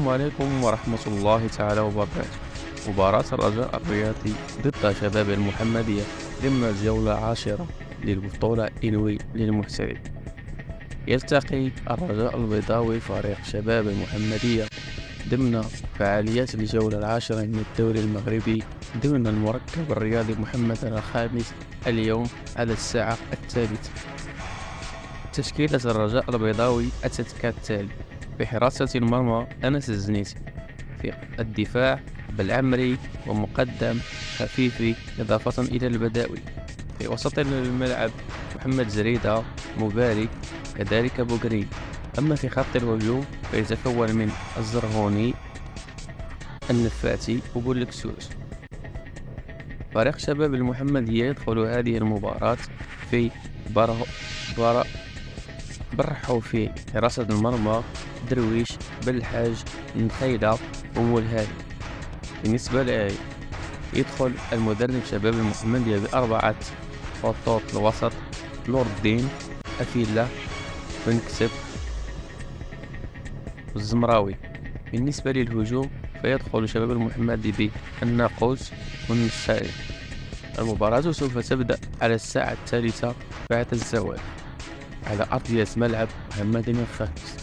السلام عليكم ورحمة الله تعالى وبركاته. مباراة الرجاء الرياضي ضد شباب المحمدية ضمن الجولة 10 للبطولة إنوي للمحترف. يلتقي الرجاء البيضاوي فريق شباب المحمدية ضمن فعاليات الجولة 10 من الدوري المغربي ضمن المركب الرياضي محمد الخامس اليوم على الساعة 3. تشكيلة الرجاء البيضاوي أتت كالتالي: في حراسة المرمى أنس الزنيسي، في الدفاع بالعمري ومقدم خفيفي إضافة إلى البداوي، في وسط الملعب محمد زريدة مبارك كذلك بوغري. أما في خط الهجوم فيتكون من الزرهوني النفاتي وبولكسوس. فريق شباب المحمدية يدخل هذه المباراة في برحوا في حراسة المرمى درويش بالحاج نخيلة ومولهاني. بالنسبة لي يدخل المدرب شباب المحمدية بأربعة خطوط الوسط: نور الدين، أفيلا، بنكسب، والزمراوي. بالنسبة للهجوم فيدخل شباب المحمدي بالناقوس والنشاري. المباراة سوف تبدأ على الساعة 3 بعد الزوال على أرضية ملعب محمد الخامس.